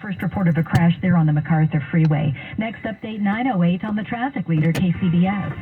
First report of a crash there on the MacArthur Freeway. Next update, 9:08 on the traffic leader, KCBS.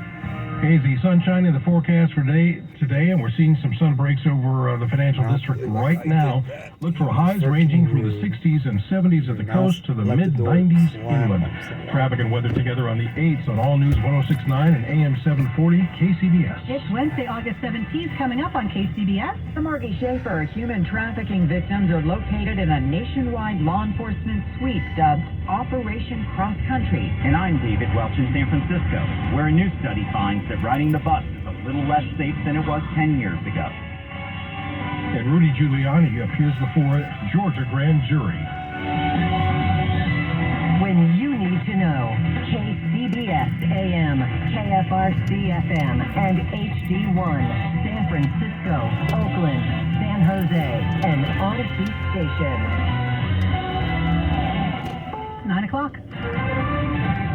Hazy sunshine in the forecast for today, and we're seeing some sun breaks over the financial district right now. Look for highs ranging from the 60s and 70s at the coast to the mid-90s inland. Traffic and weather together on the 8s on All News 106.9 and AM 740 KCBS. It's Wednesday, August 17th, coming up on KCBS. For Margie Schaefer, human trafficking victims are located in a nationwide law enforcement sweep dubbed Operation Cross Country. And I'm David Welch in San Francisco, where a new study finds that riding the bus is a little less safe than it was 10 years ago. And Rudy Giuliani appears before a Georgia grand jury. When you need to know, KCBS AM, KFRC FM, and HD1, San Francisco, Oakland, San Jose, and Odyssey Station. 9 o'clock.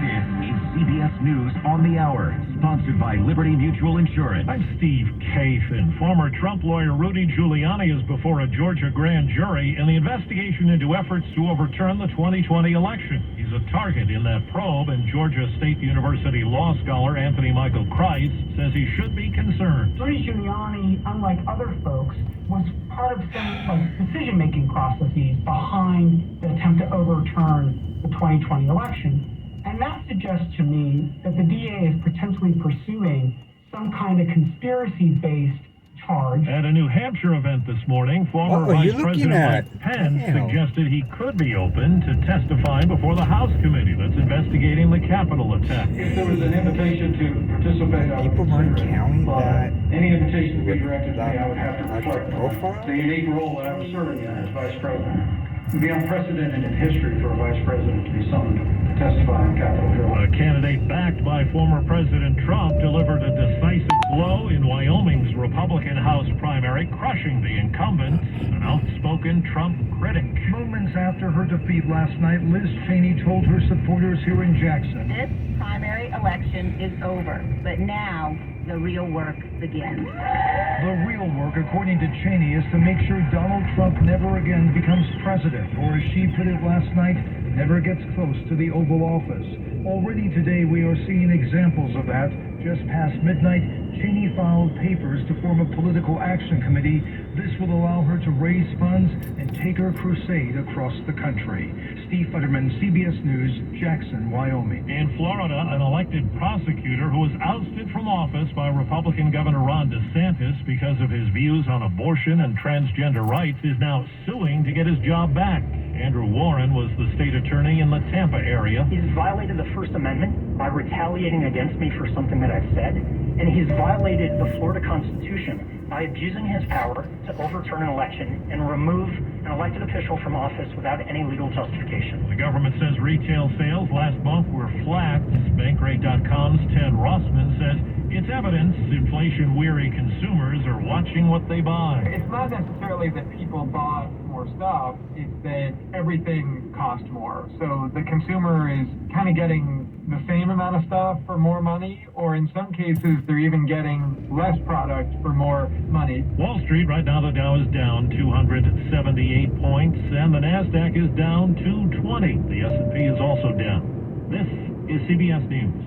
This is CBS News on the Hour, sponsored by Liberty Mutual Insurance. I'm Steve Kathan. Former Trump lawyer Rudy Giuliani is before a Georgia grand jury in the investigation into efforts to overturn the 2020 election. He's a target in that probe, and Georgia State University law scholar Anthony Michael Kreis says he should be concerned. Rudy Giuliani, unlike other folks, was part of some decision-making processes behind the attempt to overturn the 2020 election. And that suggests to me that the DA is potentially pursuing some kind of conspiracy-based charge. At a New Hampshire event this morning, former Vice President Mike Pence suggested he could be open to testifying before the House committee that's investigating the Capitol attack. If there was an invitation to participate, I would consider it. But any invitation to be directed to me, I would have to reflect the unique role that I was serving in as Vice President. It would be unprecedented in history for a Vice President to be summoned to testify on Capitol Hill. A candidate backed by former President Trump delivered a decisive blow in Wyoming's Republican House primary, crushing the incumbent, an outspoken Trump critic. Moments after her defeat last night, Liz Cheney told her supporters here in Jackson, "This primary election is over, but now the real work begins." The real work, according to Cheney, is to make sure Donald Trump never again becomes president, or as she put it last night, never gets close to the Oval Office. Already today we are seeing examples of that. Just past midnight, Cheney filed papers to form a political action committee. This will allow her to raise funds and take her crusade across the country. Steve Futterman, CBS News, Jackson, Wyoming. In Florida, an elected prosecutor who was ousted from office by Republican Governor Ron DeSantis because of his views on abortion and transgender rights is now suing to get his job back. Andrew Warren was the state attorney in the Tampa area. He's violated the First Amendment by retaliating against me for something that I've said, and he's violated the Florida Constitution by abusing his power to overturn an election and remove an elected official from office without any legal justification. The government says retail sales last month were flat. Bankrate.com's Ted Rossman says it's evidence inflation-weary consumers are watching what they buy. It's not necessarily that people bought more stuff, it's that everything cost more. So the consumer is kind of getting the same amount of stuff for more money, or in some cases they're even getting less product for more money. Wall Street, right now the Dow is down 278 points, and the NASDAQ is down 220. The S&P is also down. This is CBS News.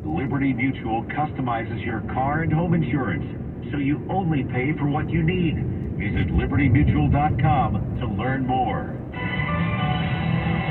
Liberty Mutual customizes your car and home insurance, so you only pay for what you need. Visit libertymutual.com to learn more.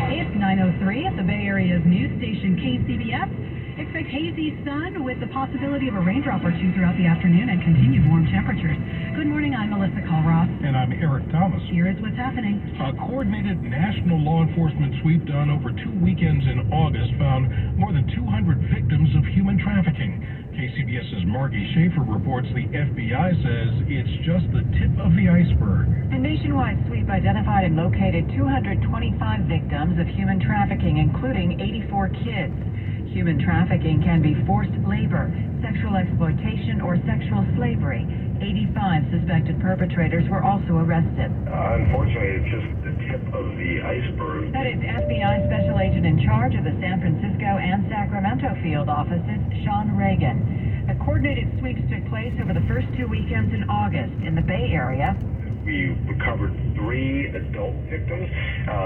It's 9:03 at the Bay Area's news station KCBS. Expect hazy sun with the possibility of a raindrop or two throughout the afternoon and continued warm temperatures. Good morning, I'm Melissa Colross. And I'm Eric Thomas. Here is what's happening. A coordinated national law enforcement sweep done over 2 weekends in August found more than 200 victims of human trafficking. KCBS's Margie Schaefer reports the FBI says it's just the tip of the iceberg. A nationwide sweep identified and located 225 victims of human trafficking, including 84 kids. Human trafficking can be forced labor, sexual exploitation, or sexual slavery. 85 suspected perpetrators were also arrested. Unfortunately, it's just the tip of the iceberg. That is FBI Special Agent in charge of the San Francisco and Sacramento field offices, Sean Reagan. The coordinated sweeps took place over the first 2 weekends in August in the Bay Area. We recovered 3 adult victims.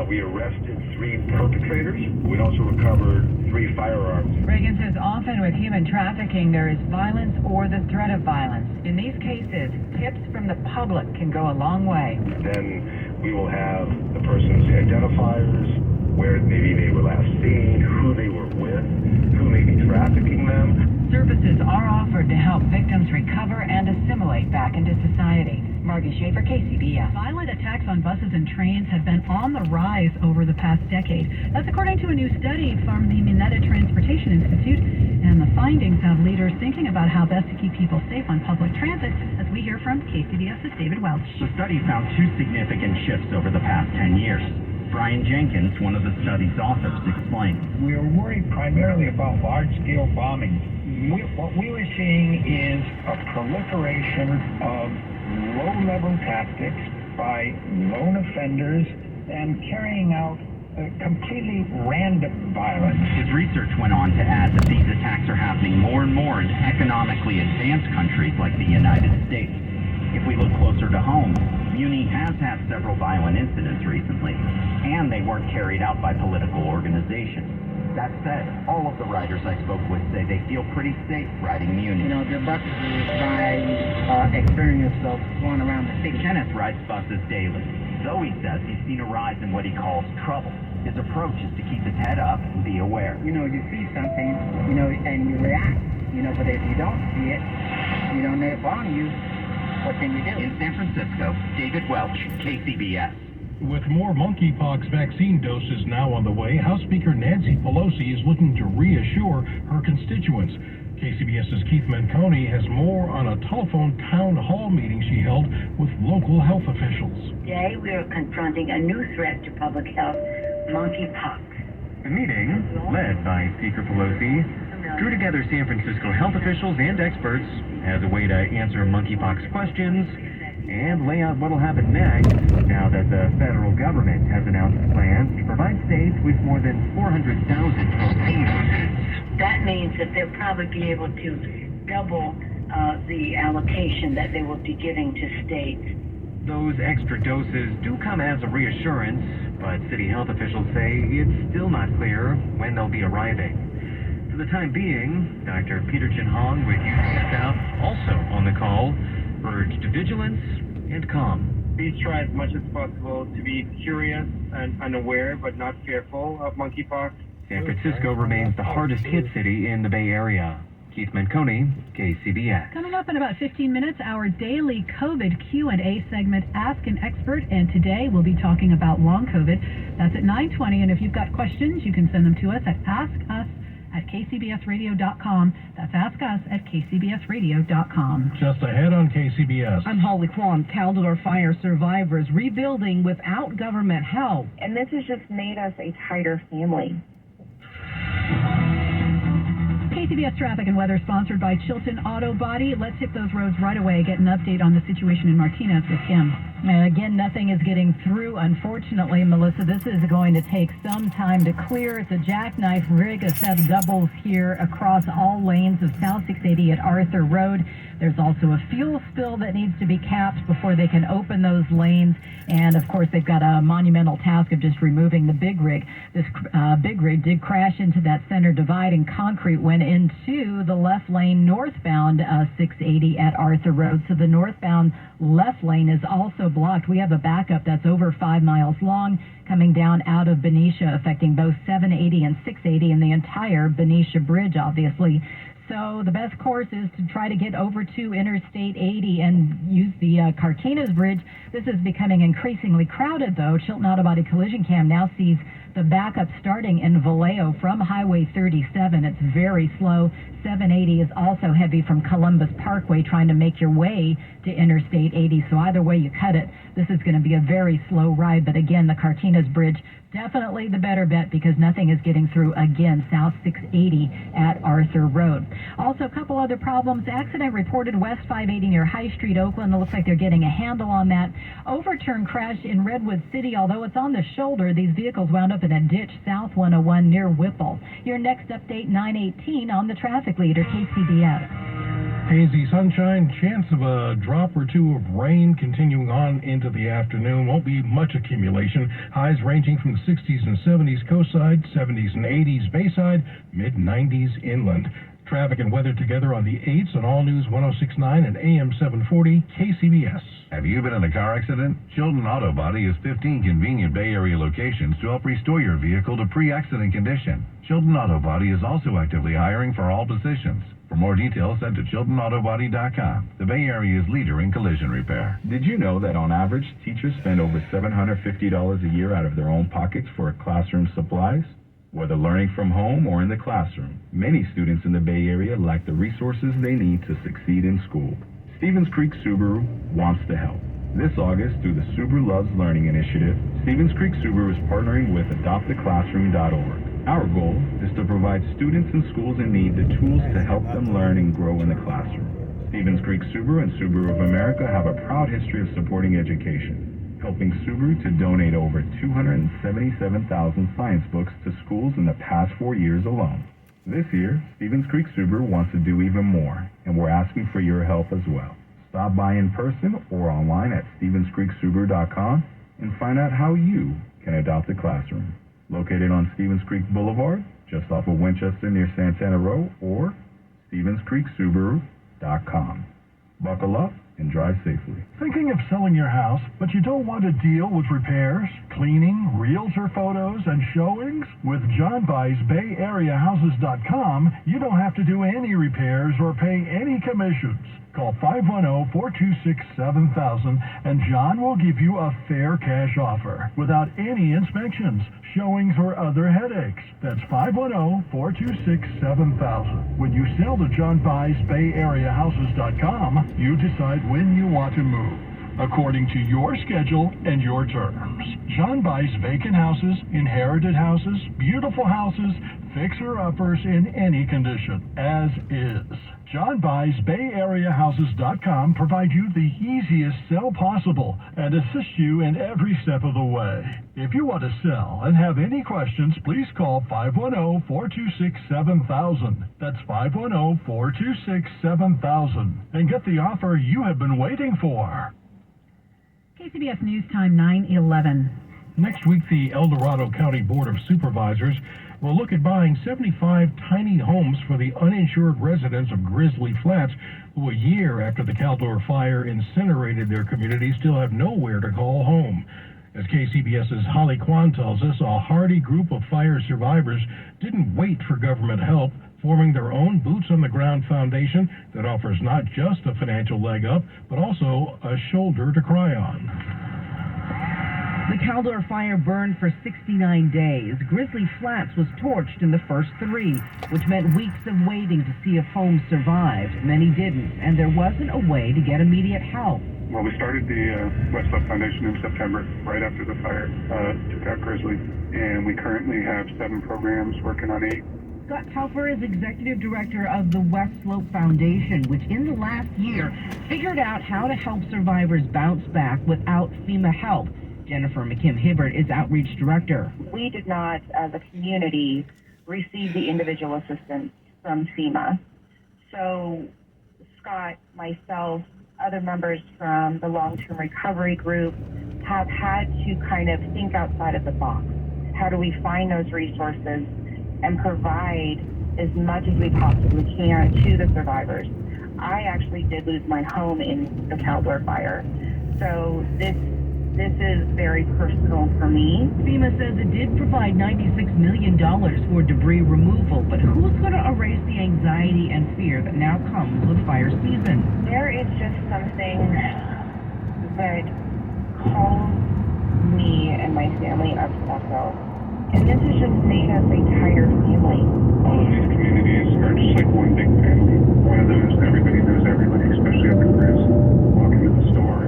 We arrested 3 perpetrators. We also recovered 3 firearms. Reagan says often with human trafficking, there is violence or the threat of violence. In these cases, tips from the public can go a long way. Then we will have the person's identifiers, where maybe they were last seen, who they were with, who may be trafficking them. Services are offered to help victims recover and assimilate back into society. Margie Schaefer, KCBS. Violent attacks on buses and trains have been on the rise over the past decade. That's according to a new study from the Mineta Transportation Institute. And the findings have leaders thinking about how best to keep people safe on public transit, as we hear from KCBS's David Welch. The study found 2 significant shifts over the past 10 years. Brian Jenkins, one of the study's authors, explained. We are worried primarily about large-scale bombing. What we were seeing is a proliferation of low-level tactics by lone offenders and carrying out completely random violence. His research went on to add that these attacks are happening more and more in economically advanced countries like the United States. If we look closer to home, Muni has had several violent incidents recently, and they weren't carried out by political organizations. That said, all of the riders I spoke with say they feel pretty safe riding Muni. You know, the buses is by experience of going around the city. Kenneth rides buses daily. Though he says he's seen a rise in what he calls trouble. His approach is to keep his head up and be aware. You know, you see something, you know, and you react, you know, but if you don't see it, you don't know it's on you, what can you do? In San Francisco, David Welch, KCBS. With more monkeypox vaccine doses now on the way, House Speaker Nancy Pelosi is looking to reassure her constituents. KCBS's Keith Menconi has more on a telephone town hall meeting she held with local health officials. Today we are confronting a new threat to public health, monkeypox. The meeting, led by Speaker Pelosi, drew together San Francisco health officials and experts as a way to answer monkeypox questions and lay out what will happen next now that the federal government has announced plans to provide states with more than 400,000 vaccine doses. That means that they'll probably be able to double the allocation that they will be giving to states. Those extra doses do come as a reassurance, but city health officials say it's still not clear when they'll be arriving. For the time being, Dr. Peter Chin Hong with UC South, also on the call, urged vigilance and calm. Please try as much as possible to be curious and unaware, but not fearful of monkeypox. San Francisco remains the hardest hit city in the Bay Area. Keith Menconi, KCBS. Coming up in about 15 minutes, our daily COVID Q&A segment, Ask an Expert, and today we'll be talking about long COVID. That's at 9:20, and if you've got questions, you can send them to us at askus@kcbsradio.com. That's askus@kcbsradio.com. Just ahead on KCBS. I'm Holly Kwon. Caldor fire survivors rebuilding without government help. And this has just made us a tighter family. KCBS Traffic and Weather sponsored by Chilton Auto Body. Let's hit those roads right away. Get an update on the situation in Martinez with Kim. Again, nothing is getting through, unfortunately, Melissa. This is going to take some time to clear. It's a jackknife rig. A set of doubles here across all lanes of South 680 at Arthur Road. There's also a fuel spill that needs to be capped before they can open those lanes. And, of course, they've got a monumental task of just removing the big rig. This big rig did crash into that center divide, and concrete went into the left lane northbound 680 at Arthur Road. So the northbound left lane is also blocked. We have a backup that's over 5 miles long coming down out of Benicia, affecting both 780 and 680 and the entire Benicia Bridge, obviously. So the best course is to try to get over to Interstate 80 and use the Carquinez Bridge. This is becoming increasingly crowded, though. Chilton Auto Body Collision Cam now sees the backup starting in Vallejo from Highway 37. It's very slow. 780 is also heavy from Columbus Parkway, trying to make your way to Interstate 80. So either way you cut it, this is going to be a very slow ride. But again, the Carquinez Bridge, definitely the better bet because nothing is getting through again, South 680 at Arthur Road. Also, a couple other problems. Accident reported West 580 near High Street, Oakland. It looks like they're getting a handle on that. Overturn crash in Redwood City. Although it's on the shoulder, these vehicles wound up in a ditch South 101 near Whipple. Your next update, 9:18 on the traffic leader, KCBS. Hazy sunshine, chance of a drop or two of rain continuing on into the afternoon. Won't be much accumulation. Highs ranging from the 60s and 70s coastside, 70s and 80s bayside, mid-90s inland. Traffic and weather together on the 8s on All News 106.9 and AM 740 KCBS. Have you been in a car accident? Chilton Auto Body has 15 convenient Bay Area locations to help restore your vehicle to pre-accident condition. Chilton Auto Body is also actively hiring for all positions. For more details, head to ChiltonAutoBody.com, the Bay Area's leader in collision repair. Did you know that on average, teachers spend over $750 a year out of their own pockets for classroom supplies? Whether learning from home or in the classroom, many students in the Bay Area lack the resources they need to succeed in school. Stevens Creek Subaru wants to help. This August, through the Subaru Loves Learning initiative, Stevens Creek Subaru is partnering with AdoptAClassroom.org. Our goal is to provide students and schools in need the tools to help them learn and grow in the classroom. Stevens Creek Subaru and Subaru of America have a proud history of supporting education, helping Subaru to donate over 277,000 science books to schools in the past 4 years alone. This year, Stevens Creek Subaru wants to do even more, and we're asking for your help as well. Stop by in person or online at StevensCreekSubaru.com and find out how you can adopt a classroom. Located on Stevens Creek Boulevard, just off of Winchester near Santana Row, or StevensCreekSubaru.com. Buckle up and drive safely. Thinking of selling your house, but you don't want to deal with repairs, cleaning, realtor photos, and showings? With John Buys BayAreaHouses.com, you don't have to do any repairs or pay any commissions. Call 510-426-7000 and John will give you a fair cash offer without any inspections, showings, or other headaches. That's 510-426-7000. When you sell to John Buys BayAreaHouses.com, you decide when you want to move, according to your schedule and your terms. John buys vacant houses, inherited houses, beautiful houses, fixer-uppers in any condition, as is. John Buys BayAreaHouses.com provides you the easiest sell possible and assists you in every step of the way. If you want to sell and have any questions, please call 510-426-7000. That's 510-426-7000 and get the offer you have been waiting for. KCBS News Time 9:11. Next week, the El Dorado County Board of Supervisors will look at buying 75 tiny homes for the uninsured residents of Grizzly Flats, who a year after the Caldor fire incinerated their community still have nowhere to call home. As KCBS's Holly Kwan tells us, a hardy group of fire survivors didn't wait for government help, forming their own boots-on-the-ground foundation that offers not just a financial leg up, but also a shoulder to cry on. The Caldor fire burned for 69 days. Grizzly Flats was torched in the first 3, which meant weeks of waiting to see if homes survived. Many didn't, and there wasn't a way to get immediate help. Well, we started the Westlake Foundation in September, right after the fire took out Grizzly, and we currently have 7 programs working on 8. Scott Telfer is executive director of the West Slope Foundation, which in the last year figured out how to help survivors bounce back without FEMA help. Jennifer McKim-Hibbert is outreach director. We did not, as a community, receive the individual assistance from FEMA. So Scott, myself, other members from the long-term recovery group have had to kind of think outside of the box. How do we find those resources and provide as much as we possibly can to the survivors? I actually did lose my home in the Caldor fire. So this is very personal for me. FEMA says it did provide $96 million for debris removal, but who's going to erase the anxiety and fear that now comes with fire season? There is just something that calls me and my family obsessive. And this has just made us a tighter family. All of these communities are just like one big family. One of those, everybody knows everybody, especially up in Grizz. Walk into the store,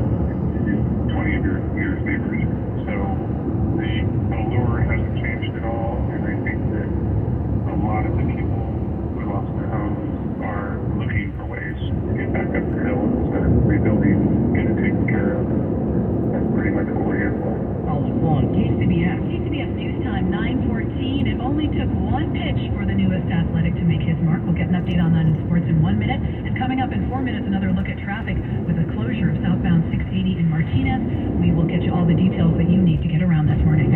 20 of your neighbors. So the allure hasn't changed at all, and I think that a lot of the people who lost their homes are looking for ways to get back up the hill instead of rebuilding, getting taken care of. That's pretty much what we're here for. Holly Kwan, KCBS CBS. CBS News Time, 9:14. It only took one pitch for the newest athletic to make his mark. We'll get an update on that in sports in 1 minute. And coming up in 4 minutes, another look at traffic with the closure of southbound 680 in Martinez. We will get you all the details that you need to get around this morning.